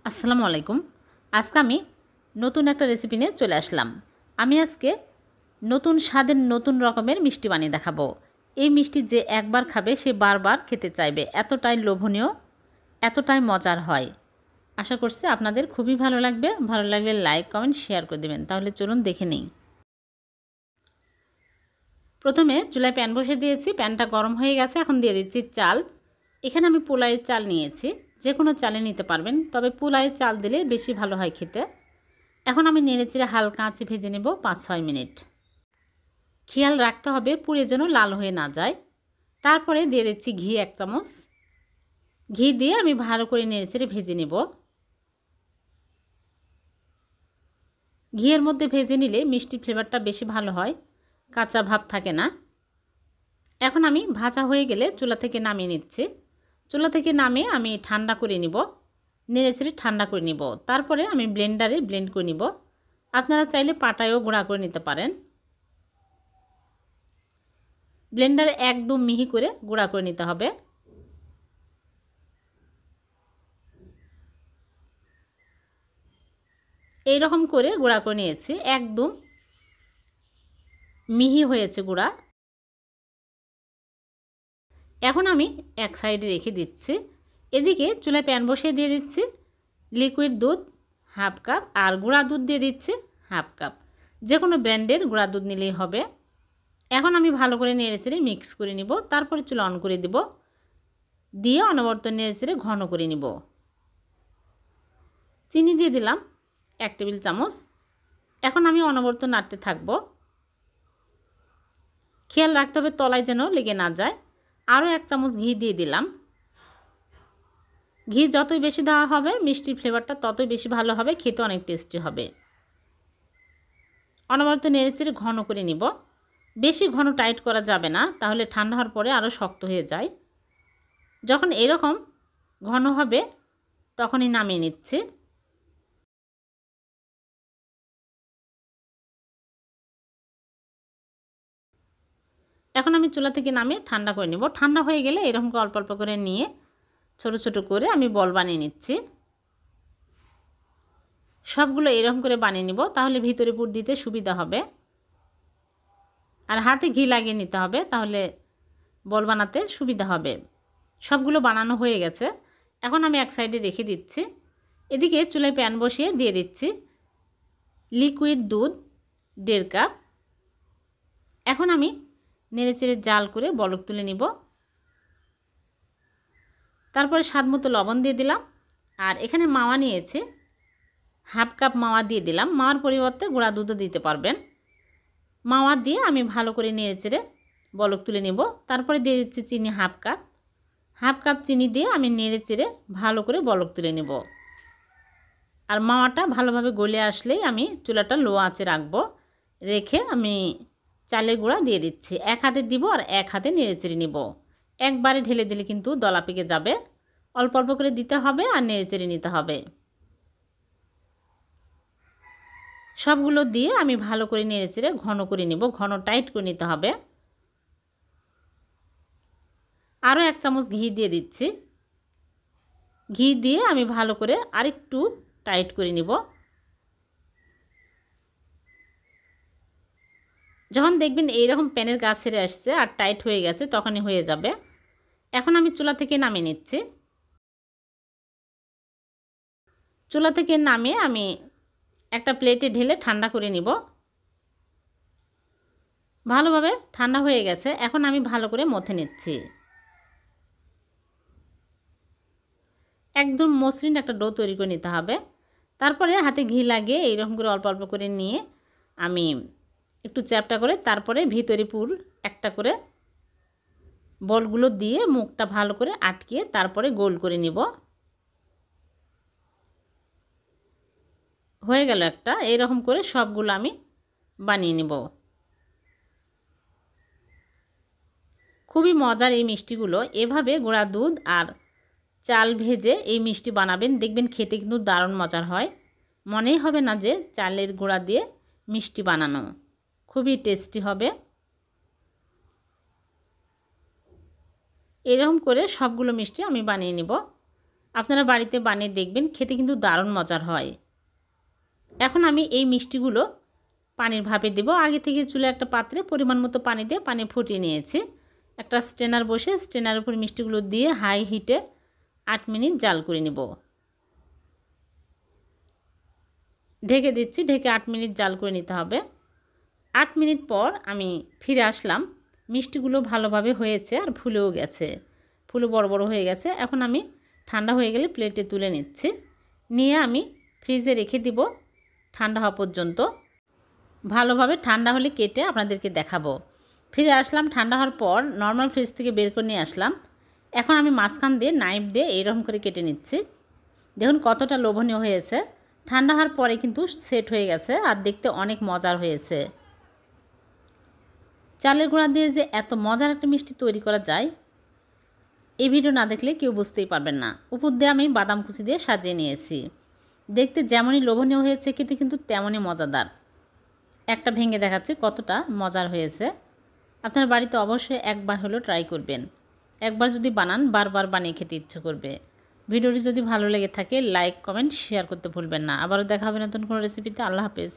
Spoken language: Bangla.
আসসালামু আলাইকুম। আজকে আমি নতুন একটা রেসিপি নিয়ে চলে আসলাম। আমি আজকে নতুন স্বাদের নতুন রকমের মিষ্টি বানিয়ে দেখাবো। এই মিষ্টি যে একবার খাবে সে বারবার খেতে চাইবে, এতটাই লোভনীয়, এতটাই মজার হয়। আশা করছি আপনাদের খুবই ভালো লাগবে। ভালো লাগলে লাইক কমেন্ট শেয়ার করে দেবেন। তাহলে চলুন দেখে নিই। প্রথমে চুলায় প্যান বসে দিয়েছি, প্যানটা গরম হয়ে গেছে। এখন দিয়ে দিচ্ছি চাল। এখানে আমি পোলাওয়ের চাল নিয়েছি, যে কোনো চালে নিতে পারবেন, তবে পোলাওয়ের চাল দিলে বেশি ভালো হয় খেতে। এখন আমি নেড়েচেড়ে হালকা আঁচে ভেজে নেব 5-6 মিনিট। খেয়াল রাখতে হবে পুড়ে যেন লাল হয়ে না যায়। তারপরে দিয়ে দিচ্ছি ঘি 1 চামচ। ঘি দিয়ে আমি ভালো করে নেড়েচেড়ে ভেজে নেব। ঘিয়ের মধ্যে ভেজে নিলে মিষ্টির ফ্লেভারটা বেশি ভালো হয়, কাঁচা ভাব থাকে না। এখন আমি ভাজা হয়ে গেলে চুলা থেকে নামিয়ে নিচ্ছি। চুলা থেকে নামিয়ে আমি ঠান্ডা করে নিব, নেড়েচেড়ে ঠান্ডা করে নিব। তারপরে আমি ব্লেন্ডারে ব্লেন্ড করে নিব। আপনারা চাইলে পাটায়ও গুঁড়া করে নিতে পারেন। ব্লেন্ডারে একদম মিহি করে গুঁড়া করে নিতে হবে। এই রকম করে গুঁড়া করে নিয়েছি, একদম মিহি হয়েছে গুঁড়া। এখন আমি এক সাইডে রেখে দিচ্ছি। এদিকে চুলায় প্যান বসিয়ে দিয়ে দিচ্ছি লিকুইড দুধ 1/2 কাপ আর গুঁড়া দুধ দিয়ে দিচ্ছি 1/2 কাপ। যে কোনো ব্র্যান্ডের গুঁড়া দুধ নিলেই হবে। এখন আমি ভালো করে নেড়েচেড়ে মিক্স করে নিব। তারপরে চুলা অন করে দিব, দিয়ে অনবরত নেড়েচেড়ে ঘন করে নিব। চিনি দিয়ে দিলাম 1 টেবিল চামচ। এখন আমি অনবরত নাড়তে থাকবো। খেয়াল রাখতে হবে তলায় যেন লেগে না যায়। আরও 1 চামচ ঘি দিয়ে দিলাম। ঘি যতই বেশি দেওয়া হবে মিষ্টির ফ্লেভারটা ততই বেশি ভালো হবে, খেতে অনেক টেস্টি হবে। অনবরত নেড়েচেড়ে ঘন করে নিব। বেশি ঘন টাইট করা যাবে না, তাহলে ঠান্ডা হওয়ার পরে আরও শক্ত হয়ে যায়। যখন এরকম ঘন হবে তখনই নামিয়ে নিচ্ছি। এখন আমি চুলা থেকে নামিয়ে ঠান্ডা করে নিব। ঠান্ডা হয়ে গেলে এরকম করে অল্প অল্প করে নিয়ে ছোট ছোট করে আমি বল বানিয়ে নিচ্ছি। সবগুলো এরকম করে বানিয়ে নিব, তাহলে ভিতরে পুর দিতে সুবিধা হবে। আর হাতে ঘি লাগিয়ে নিতে হবে, তাহলে বল বানাতে সুবিধা হবে। সবগুলো বানানো হয়ে গেছে। এখন আমি এক সাইডে রেখে দিচ্ছি। এদিকে চুলায় প্যান বসিয়ে দিয়ে দিচ্ছি লিকুইড দুধ 1.5 কাপ। এখন আমি নেড়েচেড়ে জাল করে বলক তুলে নিব। তারপরে স্বাদমতো লবণ দিয়ে দিলাম। আর এখানে মাওয়া নিয়েছি, 1/2 কাপ মাওয়া দিয়ে দিলাম। মাওয়ার পরিবর্তে গুঁড়া দুধও দিতে পারবেন। মাওয়া দিয়ে আমি ভালো করে নেড়েচেড়ে বলক তুলে নিব। তারপরে দিয়ে দিচ্ছি চিনি 1/2 কাপ। 1/2 কাপ চিনি দিয়ে আমি নেড়েচেড়ে ভালো করে বলক তুলে নেব। আর মাওয়াটা ভালোভাবে গলে আসলেই আমি চুলাটা লো আঁচে রাখবো। রেখে আমি চালের গুঁড়া দিয়ে দিচ্ছি। এক হাতে দিব আর এক হাতে নেড়েচেড়ে নিব। একবারে ঢেলে দিলে কিন্তু দলা পেকে যাবে। অল্প অল্প করে দিতে হবে আর নেড়েচেড়ে নিতে হবে। সবগুলো দিয়ে আমি ভালো করে নেড়েচেড়ে ঘন করে নিব। ঘন টাইট করে নিতে হবে। আরও 1 চামচ ঘি দিয়ে দিচ্ছি। ঘি দিয়ে আমি ভালো করে আরেকটু টাইট করে নিব। যখন দেখবেন এইরকম প্যানের গা ছেড়ে আসছে আর টাইট হয়ে গেছে তখনই হয়ে যাবে। এখন আমি চুলা থেকে নামিয়ে নিচ্ছি। চুলা থেকে নামিয়ে আমি একটা প্লেটে ঢেলে ঠান্ডা করে নিব। ভালোভাবে ঠান্ডা হয়ে গেছে। এখন আমি ভালো করে মথে নিচ্ছি। একদম মসৃণ একটা ডো তৈরি করে নিতে হবে। তারপরে হাতে ঘি লাগিয়ে এইরকম করে অল্প অল্প করে নিয়ে আমি একটু চ্যাপটা করে তারপরে ভিতরে পুর একটা করে বলগুলো দিয়ে মুখটা ভালো করে আটকিয়ে তারপরে গোল করে নিব। হয়ে গেল একটা। এইরকম করে সবগুলো আমি বানিয়ে নেব। খুবই মজার এই মিষ্টিগুলো। এভাবে গুঁড়া দুধ আর চাল ভেজে এই মিষ্টি বানাবেন, দেখবেন খেতে কিন্তু দারুণ মজার হয়। মনেই হবে না যে চালের গুঁড়া দিয়ে মিষ্টি বানানো। খুবই টেস্টি হবে। এরকম করে সবগুলো মিষ্টি আমি বানিয়ে নেব। আপনারা বাড়িতে বানিয়ে দেখবেন, খেতে কিন্তু দারুণ মজার হয়। এখন আমি এই মিষ্টিগুলো পানির ভাপে দেব। আগে থেকে চুলে একটা পাত্রে পরিমাণ মতো পানি দিয়ে পানি ফুটিয়ে নিয়েছি। একটা স্ট্রেনার বসে স্ট্রেনারের উপর মিষ্টিগুলো দিয়ে হাই হিটে 8 মিনিট জাল করে নেব। ঢেকে দিচ্ছি, ঢেকে 8 মিনিট জাল করে নিতে হবে। 8 মিনিট পর আমি ফিরে আসলাম। মিষ্টিগুলো ভালোভাবে হয়েছে আর ফুলেও গেছে, ফুলে বড় বড় হয়ে গেছে। এখন আমি ঠান্ডা হয়ে গেলে প্লেটে তুলে নিচ্ছি, নিয়ে আমি ফ্রিজে রেখে দিব ঠান্ডা হওয়া পর্যন্ত। ভালোভাবে ঠান্ডা হলে কেটে আপনাদেরকে দেখাবো। ফিরে আসলাম ঠান্ডা হওয়ার পর, নর্মাল ফ্রিজ থেকে বের করে নিয়ে আসলাম। এখন আমি মাঝখান দিয়ে নাইফ দিয়ে এইরকম করে কেটে নিচ্ছি। দেখুন কতটা লোভনীয় হয়েছে। ঠান্ডা হওয়ার পরে কিন্তু সেট হয়ে গেছে আর দেখতে অনেক মজার হয়েছে। চালের গুঁড়া দিয়ে যে এত মজার একটা মিষ্টি তৈরি করা যায়, এই ভিডিও না দেখলে কেউ বুঝতেই পারবেন না। উপর দিয়ে আমি বাদাম কুচি দিয়ে সাজিয়ে নিয়েছি। দেখতে যেমনই লোভনীয় হয়েছে, খেতে কিন্তু তেমনই মজাদার। একটা ভেঙে দেখাচ্ছি কতটা মজার হয়েছে। আপনার বাড়িতে অবশ্যই একবার হলেও ট্রাই করবেন। একবার যদি বানান বারবার বানিয়ে খেতে ইচ্ছে করবে। ভিডিওটি যদি ভালো লেগে থাকে লাইক কমেন্ট শেয়ার করতে ভুলবেন না। আবারও দেখা হবে নতুন কোনো রেসিপিতে। আল্লাহ হাফেজ।